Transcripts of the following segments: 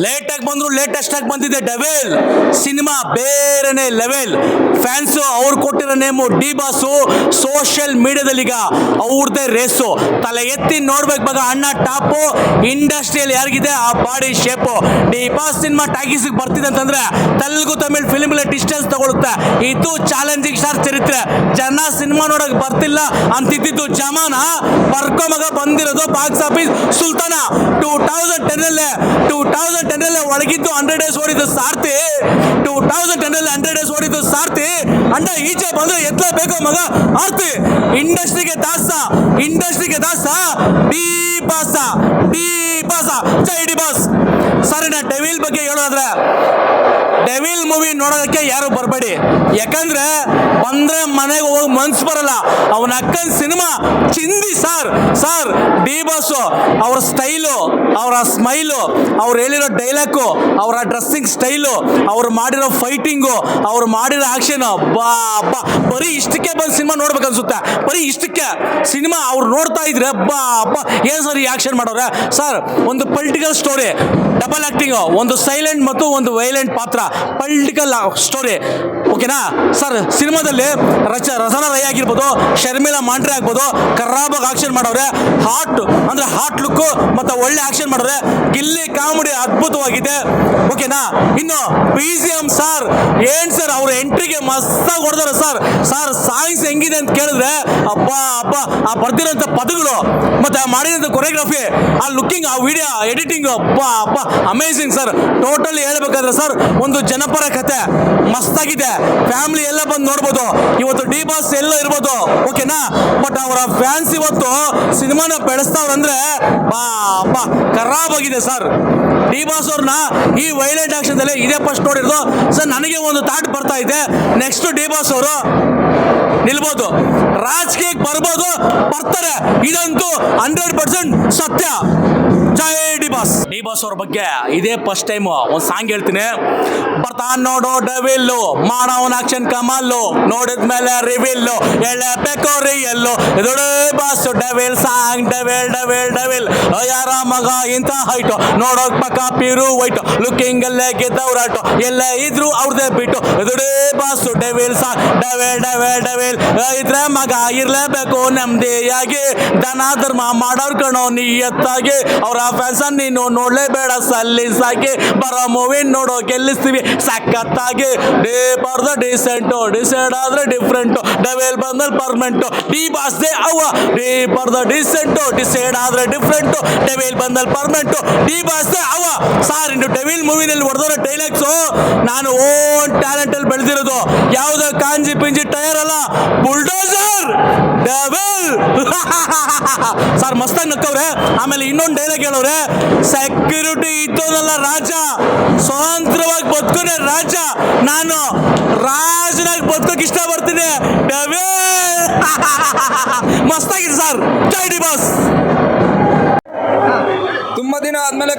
ಲೇಟಾಗಿ ಬಂದ್ರು ಲೇಟೆಸ್ಟ್ ಆಗಿ ಬಂದಿದೆ ಡೆವಿಲ್ ಸಿನಿಮಾ ಬೇರೆನೆ ಲೆವೆಲ್. ಫ್ಯಾನ್ಸು ಅವ್ರು ಕೊಟ್ಟಿರೋ ನೇಮು ಡಿ ಬಾಸು. ಸೋಷಿಯಲ್ ಮೀಡಿಯಾದಲ್ಲಿ ಈಗ ಅವ್ರದ್ದೇ ರೇಸು. ತಲೆ ಎತ್ತಿ ನೋಡ್ಬೇಕು ಮಗ ಅಣ್ಣ ಟಾಪು. ಇಂಡಸ್ಟ್ರಿಯಲ್ಲಿ ಯಾರಿಗಿದೆ ಆ body shape. D boss cinema ಟಾಕೀಸಿಗೆ ಬರ್ತಿದೆ ಅಂತಂದ್ರೆ ತೆಲುಗು ತಮಿಳ್ ಫಿಲ್ಮ್ ಡಿಸ್ಟೆನ್ಸ್ ತಗೊಳುತ್ತೆ. ಇದು ಚಾಲೆಂಜಿಂಗ್ ಸ್ಟಾರ್ ಚರಿತ್ರೆ. ಜನ ಸಿನಿಮಾ ನೋಡಕ್ ಬರ್ತಿಲ್ಲ ಅಂತಿದ್ದು ಜಮಾನ ಬರ್ಕೋ ಮಗ ಬಂದಿರೋದು ಬಾಕ್ಸ್ ಆಫೀಸ್ ಸುಲ್ತಾನ. 2010 ಒಳಗಿದ್ದು 100 ಡೇಸ್ ಓಡಿದ್ದು ಸಾರ್ಥಿ. 2010 100 ಡೇಸ್ ಓಡಿದ್ದು ಸಾರ್ಥಿ. ಅಂಡ ಈಚೆ ಬಂದ್ರೆ ಎತ್ತಲೇಬೇಕು ಮಗ ಆರ್ತಿ. ಇಂಡಸ್ಟ್ರಿಗೆ ದಾಸ ಡಿ ಬಾಸ ಜೈ ಡಿ ಬಾಸ್. ಸರಿ ನಾ ಡೆವಿಲ್ ಬಗ್ಗೆ ಹೇಳೋದಾದ್ರೆ ಡೆವಿಲ್ ಮೂವಿ ನೋಡೋದಕ್ಕೆ ಯಾರು ಬರಬೇಡಿ. ಯಾಕಂದ್ರೆ ಬಂದ್ರೆ ಮನೆಗೆ ಹೋಗಿ ಮನ್ಸು ಬರಲ್ಲ. ಅವನ ಅಕ್ಕನ ಸಿನಿಮಾ ಚಿಂದಿ ಸರ್ ಡಿ ಬಾಸು ಅವ್ರ ಸ್ಟೈಲು, ಅವರ ಸ್ಮೈಲು, ಅವ್ರು ಹೇಳಿರೋ ಡೈಲಾಗು, ಅವರ ಡ್ರೆಸ್ಸಿಂಗ್ ಸ್ಟೈಲು, ಅವ್ರು ಮಾಡಿರೋ ಫೈಟಿಂಗು, ಅವ್ರು ಮಾಡಿರೋ ಆಕ್ಷನ್ ಬರೀ ಇಷ್ಟಕ್ಕೆ ಬಂದು ಸಿನಿಮಾ ನೋಡ್ಬೇಕು ಅನ್ಸುತ್ತೆ. ಬರೀ ಇಷ್ಟಕ್ಕೆ ಸಿನಿಮಾ ಅವ್ರು ನೋಡ್ತಾ ಇದ್ರೆ ಏನ್ ಸರ್ ಈ ಆಕ್ಷನ್ ಮಾಡೋರೆ ಸರ್. ಒಂದು ಪೊಲಿಟಿಕಲ್ ಸ್ಟೋರಿ, ಡಬಲ್ ಆಕ್ಟಿಂಗ್, ಒಂದು ಸೈಲೆಂಟ್ ಮತ್ತು ಒಂದು ವೈಲೆಂಟ್ ಪಾತ್ರ, ಪೊಲಿಟಿಕಲ್ ಸ್ಟೋರಿ. ಓಕೆನಾ ಸರ್. ಸಿನಿಮಾದಲ್ಲಿ ರಚನಾ ರೈ ಆಗಿರ್ಬೋದು, ಶರ್ಮಿಳಾ ಮಾಂಡ್ರೆ ಆಗ್ಬೋದು, ಖರಾಬಾಗಿ ಆಕ್ಷನ್ ಮಾಡೋರೆ. ಹಾಟ್ ಲುಕ್ ಮತ್ತೆ ಒಳ್ಳೆ ಆಕ್ಷನ್ ಮಾಡೋರೆ. ಗಿಲ್ಲಿ ಕಾಮಿಡಿ ಅದ್ಭುತವಾಗಿದೆ. ಓಕೆನಾ. ಇನ್ನು BGM ಸರ್ ಏನ್ ಸರ್ ಅವ್ರ ಎಂಟ್ರಿಗೆ ಮಸ್ತಾಗಿ ಹೊಡೆದಾರೆ ಸರ್. ಸಾಂಗ್ಸ್ ಹೆಂಗಿದೆ ಅಂತ ಕೇಳಿದ್ರೆ ಆ ಬರ್ದಿರೋಂಥ ಪದಗಳು ಮತ್ತೆ ಮಾಡಿರೋಂಥ ಕೊರಿಯೋಗ್ರಫಿ, ಆ ಲುಕ್ಕಿಂಗ್, ಆ video editing amazing sir. Totally ಹೇಳ್ಬೇಕಾದ್ರೆ ಸರ್ ಒಂದು ಜನಪರ ಕತೆ ಮಸ್ತಾಗಿದೆ. ಫ್ಯಾಮಿಲಿ ಎಲ್ಲ ಬಂದು ನೋಡ್ಬೋದು. ಇವತ್ತು ಡಿ ಬಾಸ್ ಎಲ್ಲ ಇರ್ಬೋದು. ಓಕೆನಾ. ಬಟ್ ಅವರ ಫ್ಯಾನ್ಸ್ ಇವತ್ತು ಸಿನಿಮಾನ ಬೆಳೆಸ್ತಾವ್ರಂದ್ರೆ ಖರಾಬ್ ಆಗಿದೆ ಸರ್. ಡಿ ಬಾಸ್ ಅವ್ರನ್ನ ಈ ವೈಲೆಂಟ್ ಆಕ್ಷನ್ದಲ್ಲಿ ಇದೇ ಫಸ್ಟ್ ನೋಡಿರೋದು ಸರ್. ನನಗೆ ಒಂದು ಥಾಟ್ ಬರ್ತಾ ಇದೆ, ನೆಕ್ಸ್ಟ್ ಡಿ ಬಾಸ್ ಅವರು ನಿಲ್ಬೋದು, ರಾಜಕೀಯಕ್ಕೆ ಬರ್ತಾರೆ. ಇದಂತೂ 100% ಸತ್ಯ. ಜೈ ಡಿ ಬಾಸ್. ಡಿ ಬಾಸ್ ಅವ್ರ ಬಗ್ಗೆ ಇದೇ ಫಸ್ಟ್ ಟೈಮ್ ಒಂದು ಸಾಂಗ್ ಹೇಳ್ತೀನಿ. ಬರ್ತಾ ನೋಡೋ ಡೆವಿಲ್ಲು, ಮಾಡವನ ಆಕ್ಷನ್ ಕಮಲ್ಲು, ನೋಡಿದ್ಮೇಲೆ ರಿವಿಲ್ಲು, ಎಳ್ಳಬೇಕು ರಿಯಲ್ಲು. ಇದು ಬಾಸ್ ಡೆವಿಲ್ ಸಾಂಗ್. ಡೆವಿಲ್ ಯಾರ ಮಗ ಇಂಥ ಹೈಟು, ನೋಡೋಕ್ ಪಕ್ಕ ಪೀರು ವೈಟು, ಲುಕ್ಕಿಂಗ್ ಅಲ್ಲೇ ಗೆದ್ದವ್ರಾಟು, ಎಲ್ಲ ಇದ್ರು ಅವ್ರದೇ ಬಿಟ್ಟು. ಇದು ಬಾಸ್ ಡೆವಿಲ್ ಸಾಂಗ್. ಡೆವಿಲ್ ಇದ್ರೆ ಮಗ ಇರ್ಲೇಬೇಕು ನೆಮ್ಮದಿಯಾಗಿ, ದನ ಧರ್ಮ ಮಾಡೋರ್ ಕಣೋ ನಿಯತ್ತಾಗಿ. ಅವರ ಫ್ಯಾನ್ಸ್ ನೀನು ನೋಡ್ಲೇಬೇಡ ಸಲ್ಲಿಸಾಗಿ, ಬರೋ ಮೂವಿ ನೋಡೋ ಗೆಲ್ಲಿಸ್ತೀವಿ ಸಖತ್ತಾಗಿ. ಡೇ ಬರ್ದ ಡಿಸೆಂಟು, ಡಿಸೈಡ್ ಆದ್ರೆ ಡಿಫ್ರೆಂಟು, ಡೆವಿಲ್ ಬಂದಲ್ಲಿ ಪರ್ಮನೆಂಟು. ಡಿ ಬಾಸ್ ದೇ ಅವ್ವ. ಡೇ ಬರ್ದ ಡಿಸೆಂಟು, ಡಿಸೈಡ್ ಆದ್ರೆ ಡಿಫ್ರೆಂಟು, ಡೆವಿಲ್ ಬಂದಲ್ಲಿ ಪರ್ಮನೆಂಟು. ಡಿ ಬಾಸ್ ದೇ ಅವ್ವ ಸಾರ್. ಇನ್ನು ಡೆವಿಲ್ ಮೂವಿನಲ್ಲಿ ಹೊಡೆದೋರ ಡೈಲಾಗ್ಸು ನಾನು ಓನ್ ಟ್ಯಾಲೆಂಟ್ ಅಲ್ಲಿ ಬೆಳೆದಿರೋದು. ಯಾವುದೋ ಕಾಂಜಿ ಪಿಂಜಿ ಟೈರ್ ಅಲ್ಲ, ಬುಲ್ಡೋಸರ್ ಡೆವಿಲ್ ಸರ್. ಮಸ್ತಾಗಿ ನಕ್ಕವ್ರೆ. ಆಮೇಲೆ ಇನ್ನೊಂದು ಡೈಲಾಗ್ ಹೇಳವ್ರೆ, ಸೆಕ್ಯೂರಿಟಿ ಇದ್ದೋನಲ್ಲ ರಾಜ, ಸ್ವತಂತ್ರವಾಗಿ ಬದುಕೋನೆ ರಾಜ, ನಾನು ರಾಜನಾಗಿ ಬದುಕೋಕೆ ಇಷ್ಟ ಪಡ್ತೀನಿ. ಡೆವಿಲ್ ಮಸ್ತಾಗಿದೆ ಸರ್. ಜೈ ಡಿ ಬಾಸ್. ತುಂಬ ದಿನ ಆದಮೇಲೆ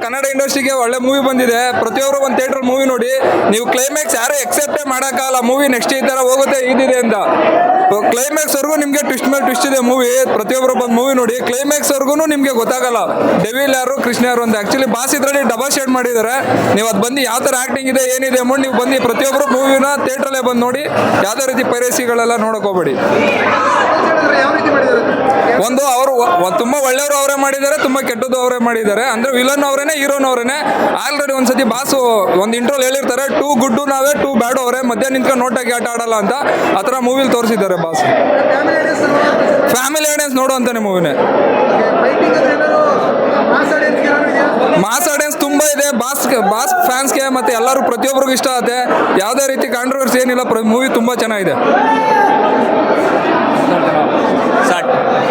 ಕನ್ನಡ ಇಂಡಸ್ಟ್ರಿಗೆ ಒಳ್ಳೆ ಮೂವಿ ಬಂದಿದೆ. ಪ್ರತಿಯೊಬ್ಬರು ಒಂದು ಥಿಯೇಟರ್ ಮೂವಿ ನೋಡಿ. ನೀವು ಕ್ಲೈಮ್ಯಾಕ್ಸ್ ಯಾರು ಎಕ್ಸೆಪ್ಟೇ ಮಾಡೋಕ್ಕಾಗಲ್ಲ. ಮೂವಿ ನೆಕ್ಸ್ಟ್ ಈ ಥರ ಹೋಗುತ್ತೆ ಇದಿದೆ ಅಂತ. ಕ್ಲೈಮ್ಯಾಕ್ಸ್ವರೆಗೂ ನಿಮಗೆ ಟ್ವಿಸ್ಟ್ ಮೇಲೆ ಟ್ವಿಸ್ಟ್ ಇದೆ ಮೂವಿ. ಪ್ರತಿಯೊಬ್ಬರು ಬಂದು ಮೂವಿ ನೋಡಿ. ಕ್ಲೈಮ್ಯಾಕ್ಸ್ವರೆಗೂ ನಿಮಗೆ ಗೊತ್ತಾಗಲ್ಲ ಡೆವಿಲ್ ಯಾರು ಕೃಷ್ಣ ಯಾರು ಅಂತ. ಆ್ಯಕ್ಚುಲಿ ಬಾಸ್ ಇದರಲ್ಲಿ ಡಬಲ್ ಶೇಡ್ ಮಾಡಿದ್ದಾರೆ. ನೀವು ಅದು ಬಂದು ಯಾವ ಥರ ಆ್ಯಕ್ಟಿಂಗ್ ಇದೆ ಏನಿದೆ ಅಮೌಂಟ್ ನೀವು ಬಂದು ಪ್ರತಿಯೊಬ್ಬರು ಮೂವಿನ ಥಿಯೇಟ್ರಲ್ಲೇ ಬಂದು ನೋಡಿ. ಯಾವುದೇ ರೀತಿ ಪೈರಸಿಗಳೆಲ್ಲ ನೋಡೋಕೋಬೇಡಿ. ಒಂದು ಅವರು ತುಂಬ ಒಳ್ಳೆಯವರು ಅವರೇ ಮಾಡಿದ್ದಾರೆ, ತುಂಬ ಕೆಟ್ಟದ್ದು ಅವರೇ ಮಾಡಿದ್ದಾರೆ. ಅಂದರೆ ವಿಲನ್ ಅವರೇನೆ, ಹೀರೋನ್ ಅವರೇನೆ. ಆಲ್ರೆಡಿ ಒಂದ್ಸತಿ ಬಾಸು ಒಂದು ಇಂಟ್ರೋಲ್ ಹೇಳಿರ್ತಾರೆ, 2 ಗುಡ್ಡು ನಾವೇ 2 ಬ್ಯಾಡ್ ಅವರೇ, ಮಧ್ಯ ನಿಂತ್ಕೊಂಡು ನೋಟಾಗಿ ಆಟ ಆಡಲ್ಲ ಅಂತ. ಆ ಥರ ಮೂವಿಲಿ ತೋರಿಸಿದ್ದಾರೆ ಬಾಸ್. ಫ್ಯಾಮಿಲಿ ಆಡಿಯನ್ಸ್ ನೋಡುವಂತಾನೆ ಮೂವಿನೇ. ಮಾಸ್ ಆಡಿಯನ್ಸ್ ತುಂಬ ಇದೆ. ಬಾಸ್ ಫ್ಯಾನ್ಸ್ಗೆ ಮತ್ತು ಎಲ್ಲರೂ ಪ್ರತಿಯೊಬ್ಬರಿಗೂ ಇಷ್ಟ ಆಗುತ್ತೆ. ಯಾವುದೇ ರೀತಿ ಕಾಂಟ್ರವರ್ಸಿ ಏನಿಲ್ಲ. ಮೂವಿ ತುಂಬ ಚೆನ್ನಾಗಿದೆ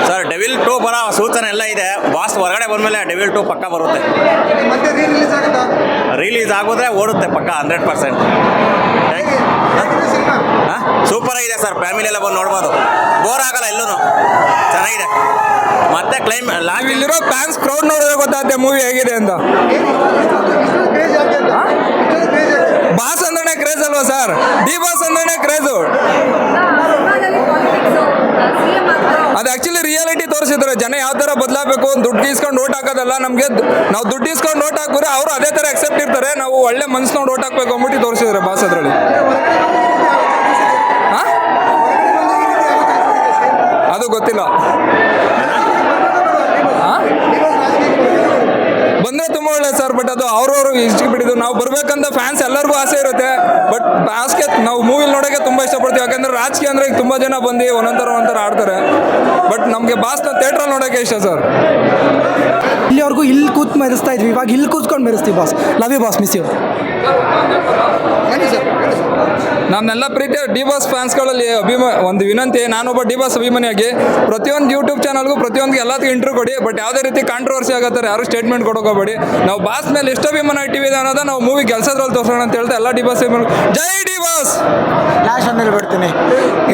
ಸರ್. ಡೆವಿಲ್ 2 ಬರೋ ಸೂಚನೆ ಎಲ್ಲ ಇದೆ. ಬಾಸ್ ಹೊರಗಡೆ ಬಂದಮೇಲೆ ಡೆವಿಲ್ 2 ಪಕ್ಕ ಬರುತ್ತೆ. ರಿಲೀಸ್ ಆಗೋದ್ರೆ ಓಡುತ್ತೆ ಪಕ್ಕ 100%. ಸೂಪರ್ ಆಗಿದೆ ಸರ್. ಫ್ಯಾಮಿಲಿ ಎಲ್ಲ ಬಂದು ನೋಡ್ಬೋದು, ಬೋರ್ ಆಗಲ್ಲ, ಎಲ್ಲೂ ಚೆನ್ನಾಗಿದೆ. ಮತ್ತೆ ಇಲ್ಲಿರೋ ಫ್ಯಾನ್ಸ್ ಕ್ರೌಡ್ ನೋಡಿದ್ರೆ ಗೊತ್ತಾಗುತ್ತೆ ಮೂವಿ ಹೇಗಿದೆ ಅಂತ. ಬಾಸ್ ಅಂದ್ರೆ ಕ್ರೇಜ್ ಅಲ್ವಾ ಸರ್? ಡಿ ಬಾಸ್ ಅಂದ್ರೆ ಕ್ರೇಜು. ಅದು ಆಕ್ಚುಲಿ ರಿಯಾಲಿಟಿ ತೋರಿಸಿ ತೋರಿಸಿದ್ದಾರೆ. ಜನ ಯಾವ ಥರ ಬದಲಾಗಬೇಕು, ದುಡ್ಡು ಇಸ್ಕೊಂಡು ಓಟ್ ಹಾಕೋದಲ್ಲ. ನಮಗೆ ನಾವು ದುಡ್ಡು ಇಸ್ಕೊಂಡು ಓಟ್ ಹಾಕಿದ್ರೆ ಅವರು ಅದೇ ಥರ ಅಕ್ಸೆಪ್ಟ್ ಇರ್ತಾರೆ. ನಾವು ಒಳ್ಳೆ ಮನ್ಸು ನೋಡಿ ಓಟ್ ಹಾಕ್ಬೇಕು ಅಂದ್ಬಿಟ್ಟು ತೋರಿಸಿದ್ದಾರೆ ಬಾಸ್ ಅದರಲ್ಲಿ. ಅದು ಗೊತ್ತಿಲ್ಲ. ಬಂದರೆ ತುಂಬ ಒಳ್ಳೆಯದು ಸರ್. ಬಟ್ ಅದು ಅವ್ರವ್ರು ಇಷ್ಟ ಬಿಟ್ಟಿದ್ದು. ನಾವು ಬರ್ಬೇಕಂತ ಫ್ಯಾನ್ಸ್ ಎಲ್ಲರಿಗೂ ಆಸೆ ಇರುತ್ತೆ. ಬಟ್ ಬಾಸ್ಗೆ ನಾವು ಮೂವಿ ನೋಡೋಕ್ಕೆ ತುಂಬ ಇಷ್ಟಪಡ್ತೀವಿ. ಯಾಕಂದರೆ ರಾಜಕೀಯ ಅಂದರೆ ಈಗ ತುಂಬ ಜನ ಬಂದು ಒಂದೊಂಥರ ಆಡ್ತಾರೆ. ಬಟ್ ನಮಗೆ ಬಾಸ್ನ ಥಿಯೇಟ್ರಲ್ಲಿ ನೋಡೋಕ್ಕೆ ಇಷ್ಟ ಸರ್. ಇಲ್ಲಿವರೆಗೂ ಇಲ್ಲಿ ಕೂತ್ ಮೆರೆಸ್ತಾ ಇದ್ವಿ, ಇವಾಗ ಇಲ್ಲಿ ಕೂತ್ಕೊಂಡು ಮೆರೆಸ್ತೀವಿ boss. Love you boss, miss you. ನಮ್ಮೆಲ್ಲ ಪ್ರೀತಿಯ ಡಿ ಬಾಸ್ ಫ್ಯಾನ್ಸ್ಗಳಲ್ಲಿ ಒಂದು ವಿನಂತಿ, ನಾನೊಬ್ಬ ಡಿ ಬಾಸ್ ಅಭಿಮಾನಿಯಾಗಿ ಪ್ರತಿಯೊಂದು ಯೂಟ್ಯೂಬ್ ಚಾನಲ್ಗೂ ಪ್ರತಿಯೊಂದು ಎಲ್ಲದಕ್ಕೂ ಇಂಟ್ರ್ಯೂ ಕೊಡಿ. ಬಟ್ ಯಾವುದೇ ರೀತಿ ಕಾಂಟ್ರವರ್ಸಿ ಆಗತ್ತಾರೆ ಯಾರು ಸ್ಟೇಟ್ಮೆಂಟ್ ಕೊಡೋಕೋಬೇಡಿ. ನಾವು ಬಾಸ್ ಮೇಲೆ ಎಷ್ಟು ಅಭಿಮಾನ ಇಟ್ಟಿವಿ ಅನ್ನೋದು ನಾವು ಮೂವಿ ಕೆಲಸದ್ರಲ್ಲಿ ತೋರಿಸೋಣ ಅಂತ ಹೇಳ್ತಾ ಎಲ್ಲ ಡಿ ಬಾಸ್ ಜೈ ಡಿ ಬಾಸ್. ಲಾಸ್ಟ್ ಒಂದಲ್ಲಿ ಬಿಡ್ತೀನಿ.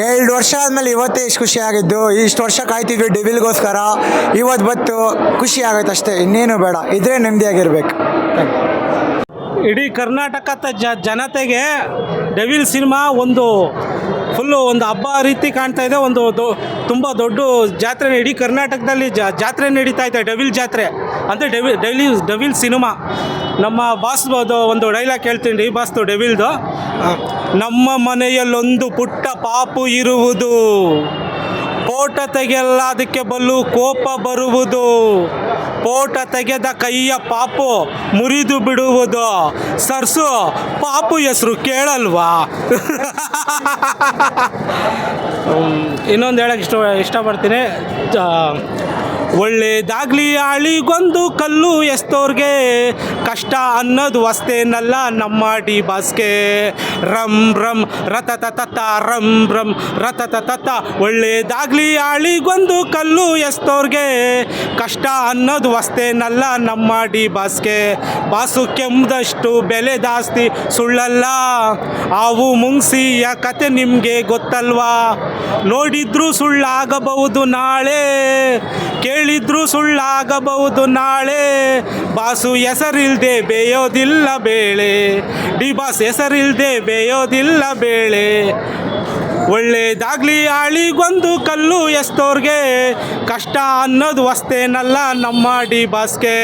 2 ವರ್ಷ ಆದಮೇಲೆ ಇವತ್ತೇ ಇಷ್ಟು ಖುಷಿ ಆಗಿದ್ದು. ಇಷ್ಟು ವರ್ಷ ಕಾಯ್ತಿದ್ವಿ ಡೆವಿಲ್ಗೋಸ್ಕರ. ಇವತ್ತು ಬತ್ತು ಖುಷಿ ಆಗೈತೆ ಅಷ್ಟೇ, ಇನ್ನೇನು ಬೇಡ. ಇದ್ರೆ ನೆಮ್ಮದಿಯಾಗಿರ್ಬೇಕು. ಇಡೀ ಕರ್ನಾಟಕದ ಜನತೆಗೆ ಡೆವಿಲ್ ಸಿನಿಮಾ ಒಂದು ಫುಲ್ಲು ಒಂದು ಹಬ್ಬ ರೀತಿ ಕಾಣ್ತಾ ಇದೆ. ಒಂದು ತುಂಬ ದೊಡ್ಡ ಜಾತ್ರೆ, ಇಡೀ ಕರ್ನಾಟಕದಲ್ಲಿ ಜಾತ್ರೆ ನಡೀತಾ ಇದೆ. ಡೆವಿಲ್ ಜಾತ್ರೆ ಅಂದರೆ ಡೆವಿಲ್ ಸಿನಿಮಾ. ನಮ್ಮ ಬಾಸ್ ಒಂದು ಡೈಲಾಗ್ ಹೇಳ್ತೀನಿ, ಬಾಸ್ದು ಡೆವಿಲ್ದು. ನಮ್ಮ ಮನೆಯಲ್ಲೊಂದು ಪುಟ್ಟ ಪಾಪು ಇರುವುದು, ಫೋಟ ತೆಗೆಯಲ್ಲ ಅದಕ್ಕೆ ಬಲ್ಲು ಕೋಪ ಬರುವುದು, ಫೋಟ ತೆಗೆದ ಕೈಯ ಪಾಪು ಮುರಿದು ಬಿಡುವುದು, ಸರ್ಸು ಪಾಪು ಹೆಸರು ಕೇಳಲ್ವಾ? ಇನ್ನೊಂದು ಹೇಳಕ್ಕೆ ಇಷ್ಟಪಡ್ತೀನಿ. ಒಳ್ಳೇದಾಗಲಿ ಆಳಿಗೊಂದು ಕಲ್ಲು ಎಸ್ತೋರ್ಗೆ, ಕಷ್ಟ ಅನ್ನೋದು ವಸ್ತೇನಲ್ಲ ನಮ್ಮ ಡಿ ಬಾಸ್ಗೆ. ರಮ್ ರಮ್ ರತತತ ರಮ್ ರಮ್ ರತತತ. ಒಳ್ಳೇದಾಗಲಿ ಆಳಿಗೊಂದು ಕಲ್ಲು ಎಸ್ತೋರ್ಗೆ, ಕಷ್ಟ ಅನ್ನೋದು ವಸ್ತೇನಲ್ಲ ನಮ್ಮ ಡಿ ಬಾಸ್ಗೆ. ಬಾಸು ಕೆಮ್ಮದಷ್ಟು ಬೆಲೆ ಜಾಸ್ತಿ ಸುಳ್ಳಲ್ಲ, ಆವು ಮುಂಗ್ಸಿಯ ಕತೆ ನಿಮಗೆ ಗೊತ್ತಲ್ವಾ? ನೋಡಿದ್ರೂ ಸುಳ್ಳಾಗಬಹುದು ನಾಳೆ, ಕೇಳಿದ್ರು ಸುಳ್ಳಾಗಬಹುದು ನಾಳೆ. ಬಾಸು ಹೆಸರಿಲ್ದೆ ಬೇಯೋದಿಲ್ಲ ಬೇಳೆ, ಡಿ ಬಾಸ್ ಹೆಸರಿಲ್ದೆ ಬೇಯೋದಿಲ್ಲ ಬೇಳೆ. ಒಳ್ಳೇದಾಗಲಿ ಆಳಿಗೊಂದು ಕಲ್ಲು ಎಸ್ತೋರ್ಗೆ, ಕಷ್ಟ ಅನ್ನೋದು ವಸ್ತೇನಲ್ಲ ನಮ್ಮ ಡಿ ಬಾಸ್ಗೆ.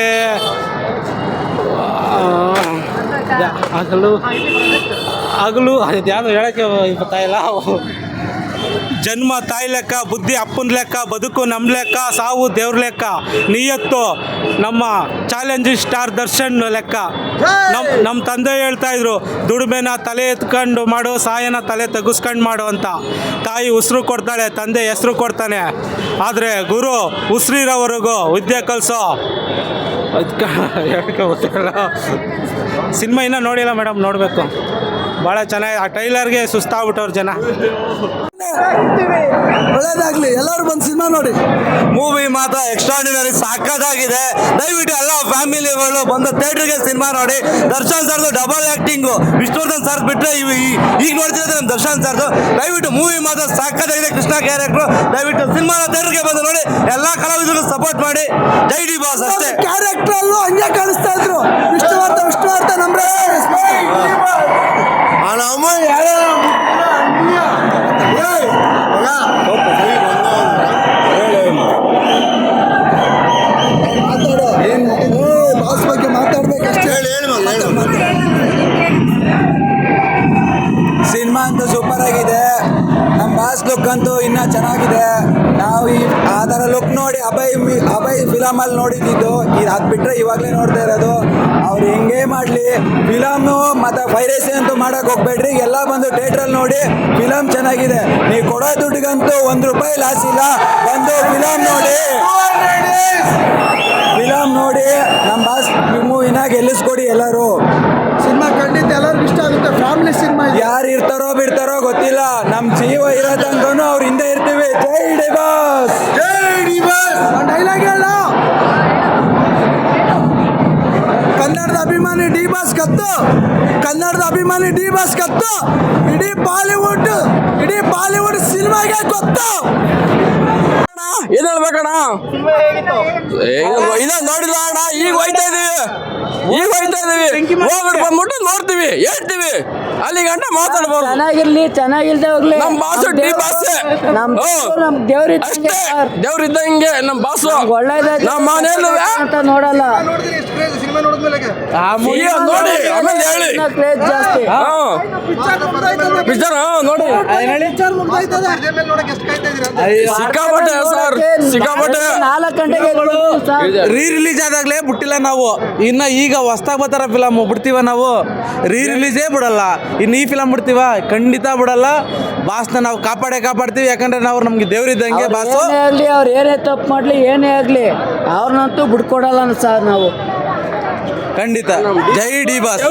ಹಗಲು ಅದ್ಯಾವುದು ಹೇಳೋಕ್ಕೆ ಗೊತ್ತಾಯಿಲ್ಲ. ಜನ್ಮ ತಾಯಿ ಲೆಕ್ಕ, ಬುದ್ಧಿ ಅಪ್ಪನ ಲೆಕ್ಕ, ಬದುಕು ನಮ್ಮ ಲೆಕ್ಕ, ಸಾವು ದೇವ್ರ ಲೆಕ್ಕ, ನಿಯತ್ತು ನಮ್ಮ ಚಾಲೆಂಜಿಂಗ್ ಸ್ಟಾರ್ ದರ್ಶನ್ ಲೆಕ್ಕ. ನಮ್ಮ ತಂದೆ ಹೇಳ್ತಾ ಇದ್ರು, ದುಡಿಮೆನ ತಲೆ ಎತ್ಕೊಂಡು ಮಾಡು, ಸಾಯನ ತಲೆ ತೆಗೆಸ್ಕೊಂಡು ಮಾಡು ಅಂತ. ತಾಯಿ ಉಸಿರು ಕೊಡ್ತಾಳೆ, ತಂದೆ ಹೆಸರು ಕೊಡ್ತಾನೆ. ಆದರೆ ಗುರು ಉಸಿರಿರೋವರೆಗೂ ವಿದ್ಯೆ ಕಲಿಸೋ. ಅದಕ್ಕೆ ಹೇಳಕ್ಕೆ ಗೊತ್ತಿಲ್ಲ. ಸಿನಿಮಾ ಇನ್ನೂ ನೋಡಿಲ್ಲ ಮೇಡಮ್, ನೋಡಬೇಕು. ಭಾಳ ಚೆನ್ನಾಗಿ ಆ ಟ್ರೈಲರ್ಗೆ ಸುಸ್ತಾಗ್ಬಿಟ್ಟವ್ರು ಜನ. ಒಳ್ಳೇದಾಗಲಿ, ಎಲ್ಲರೂ ಬಂದು ಸಿನಿಮಾ ನೋಡಿ. ಮೂವಿ ಮಾತ್ರ ಎಕ್ಸ್ಟ್ರಾರ್ಡಿನರಿ ಸಾಕಾಗಿದೆ. ದಯವಿಟ್ಟು ಎಲ್ಲ ಫ್ಯಾಮಿಲಿಗಳು ಬಂದು ಥಿಯೇಟ್ರಿಗೆ ಸಿನಿಮಾ ನೋಡಿ. ದರ್ಶನ್ ಸರ್ದು ಡಬಲ್ ಆ್ಯಕ್ಟಿಂಗು, ವಿಷ್ಣುವರ್ಧನ್ ಸರ್ ಬಿಟ್ಟರೆ ಈಗ ನೋಡ್ತಿರೋದು ನಮ್ಮ ದರ್ಶನ್ ಸರ್ದು. ದಯವಿಟ್ಟು ಮೂವಿ ಮಾತ್ರ ಸಾಕಾಗಿದೆ. ಕೃಷ್ಣ ಕ್ಯಾರೆಕ್ಟ್ರು. ದಯವಿಟ್ಟು ಸಿನಿಮಾನ ಥಿಯೇಟ್ರಿಗೆ ಬಂದು ನೋಡಿ. ಎಲ್ಲ ಕಲಾವಿದರಿಗೂ ಸಪೋರ್ಟ್ ಮಾಡಿ. ಜೈ ಡಿ ಬಾಸ್ ಅಷ್ಟೇ. ಕ್ಯಾರೆಕ್ಟ್ರಲ್ಲೂ ಹಂಗೆ ಕಾಣಿಸ್ತಾ ಇದ್ರು. ವಿಷ್ಣುವರ್ಧನ್ ನಮ್ಮ ಬಾಸ್ ಬಗ್ಗೆ ಮಾತಾಡ್ಬೇಕಷ್ಟೇ. ಸಿನಿಮಾ ಅಂತೂ ಸೂಪರ್ ಆಗಿದೆ. ನಮ್ಮ ಬಾಸ್ ಲುಕ್ ಅಂತೂ ಇನ್ನೂ ಚೆನ್ನಾಗಿದೆ. ನಾವು ಆ ಥರ ಲುಕ್ ನೋಡಿ ಅಭಯ್ ಫಿಲಮಲ್ಲಿ ನೋಡಿದ್ದು. ಅದು ಬಿಟ್ಟರೆ ಇವಾಗಲೇ ನೋಡ್ತಾ ಇರೋದು. ಅವ್ರು ಹೆಂಗೇ ಮಾಡಲಿ, ಫಿಲಮು ಮತ್ತು ಪೈರಸಿ ಅಂತೂ ಮಾಡೋಕೆ ಹೋಗ್ಬೇಡ್ರಿ. ಎಲ್ಲ ಬಂದು ಥಿಯೇಟ್ರಲ್ಲಿ ನೋಡಿ. ಫಿಲಮ್ ಚೆನ್ನಾಗಿದೆ. ನೀವು ಕೊಡೋ ದುಡ್ಡಿಗಂತೂ ₹1 ಲಾಸ್ ಇಲ್ಲ. ಬಂದು ಫಿಲಮ್ ನೋಡಿ. ನಮ್ಮ ಬಾಸ್ ಮೂವಿನ ಗೆಲ್ಲಿಸ್ಕೊಡಿ ಎಲ್ಲರೂ. ಸಿನಿಮಾ ಖಂಡಿತ ಎಲ್ಲರಿಗೂ ಇಷ್ಟ ಆಗುತ್ತೆ. Family cinema. ಯಾರು ಇರ್ತಾರೋ ಬಿಡ್ತಾರೋ ಗೊತ್ತಿಲ್ಲ. ನಮ್ಮ ಜೀವ ಇರೋ ತನಕನೂ ಅವ್ರ ಹಿಂದೆ ಇರ್ತೀವಿ. ಜೈ ಡಿ ಬಾಸ್, ಜೈ ಡಿ ಬಾಸ್. ಡೈಲಾಗ್ ಹೇಳ. ಕನ್ನಡದ ಅಭಿಮಾನಿ ಡಿ ಬಾಸ್ ಕತ್ತು, ಕನ್ನಡದ ಅಭಿಮಾನಿ ಡಿ ಬಾಸ್ ಕತ್ತು. ಇಡೀ ಬಾಲಿವುಡ್ ಸಿನಿಮಾಗೆ ಗೊತ್ತು. ಏನ್ ಹೇಳ್ಬೇಕಣ್ಣ? ಇದ ನೋಡಿಲ್ಲ ಅಣ್ಣ, ಈಗ ಹೋಯ್ತಾ ಇದೀವಿ. ಈಗ ಹೋಯ್ತಾ ಇದೀವಿ, ಹೋಗ್ಬಿಟ್ಟು ಬಂದ್ಬಿಟ್ಟು ನೋಡ್ತೀವಿ, ಹೇಳ್ತೀವಿ, ಅಲ್ಲಿ ಗಂಟ ಮಾತಾಡ್ಬೋದು. ಚೆನ್ನಾಗಿರ್ಲಿ ಚೆನ್ನಾಗಿಲ್ದೆ ಹೋಗ್ಲಿ ನಮ್ ಬಾಸು ಡಿ ಬಾಸ್ ನಮ್ ದೇವ್ರ ಅಷ್ಟೇ, ದೇವ್ರ ಇದ್ದಂಗೆ ನಮ್ ಬಾಸು. ಒಳ್ಳೇದಾಯ್ತು ನಮ್ಮ ಮನೇಲಿ ಅಂತ ನೋಡಲ್ಲ ಈಗ ನೋಡಿ ಆಮೇಲೆ ಹೇಳಿ. ಕ್ರೇಜ್ ಜಾಸ್ತಿ ಪಿಕ್ಚರ್ ನೋಡಿ ಸಿಕ್ಕಾಪಟ್ಟೆ ಸರ್, ಸಿಕ್ಕಾಪಟ್ಟೆ. 4 ಗಂಟೆಗೆ ರೀ ರಿಲೀಸ್ ಆದಾಗಲೇ ಬಿಟ್ಟಿಲ್ಲ ನಾವು, ಇನ್ನು ಈಗ ಹೊಸ್ದಾಗಿ ಬರ್ತಾರ ಫಿಲಮ್ ಬಿಡ್ತೀವ ನಾವು, ರೀ ರಿಲೀಸೇ ಬಿಡಲ್ಲ. ಇನ್ನು ಈ ಫಿಲಮ್ ಬಿಡ್ತೀವ ಖಂಡಿತ ಬಿಡಲ್ಲ. ಬಾಸ್ನ ನಾವು ಕಾಪಾಡ್ತೀವಿ, ಯಾಕಂದ್ರೆ ನಾವು ನಮ್ಗೆ ದೇವ್ರಿದ್ದಂಗೆ ಬಾಸು. ಏನೇ ಆಗ್ಲಿ ಅವ್ರು ಏನೇ ತಪ್ಪು ಮಾಡ್ಲಿ ಏನೇ ಆಗ್ಲಿ ಅವ್ರನ್ನಂತೂ ಬಿಡ್ಕೊಡಲ್ಲ ಸರ್ ನಾವು ಖಂಡಿತ. ಜೈ ಡಿ ಬಾಸ್.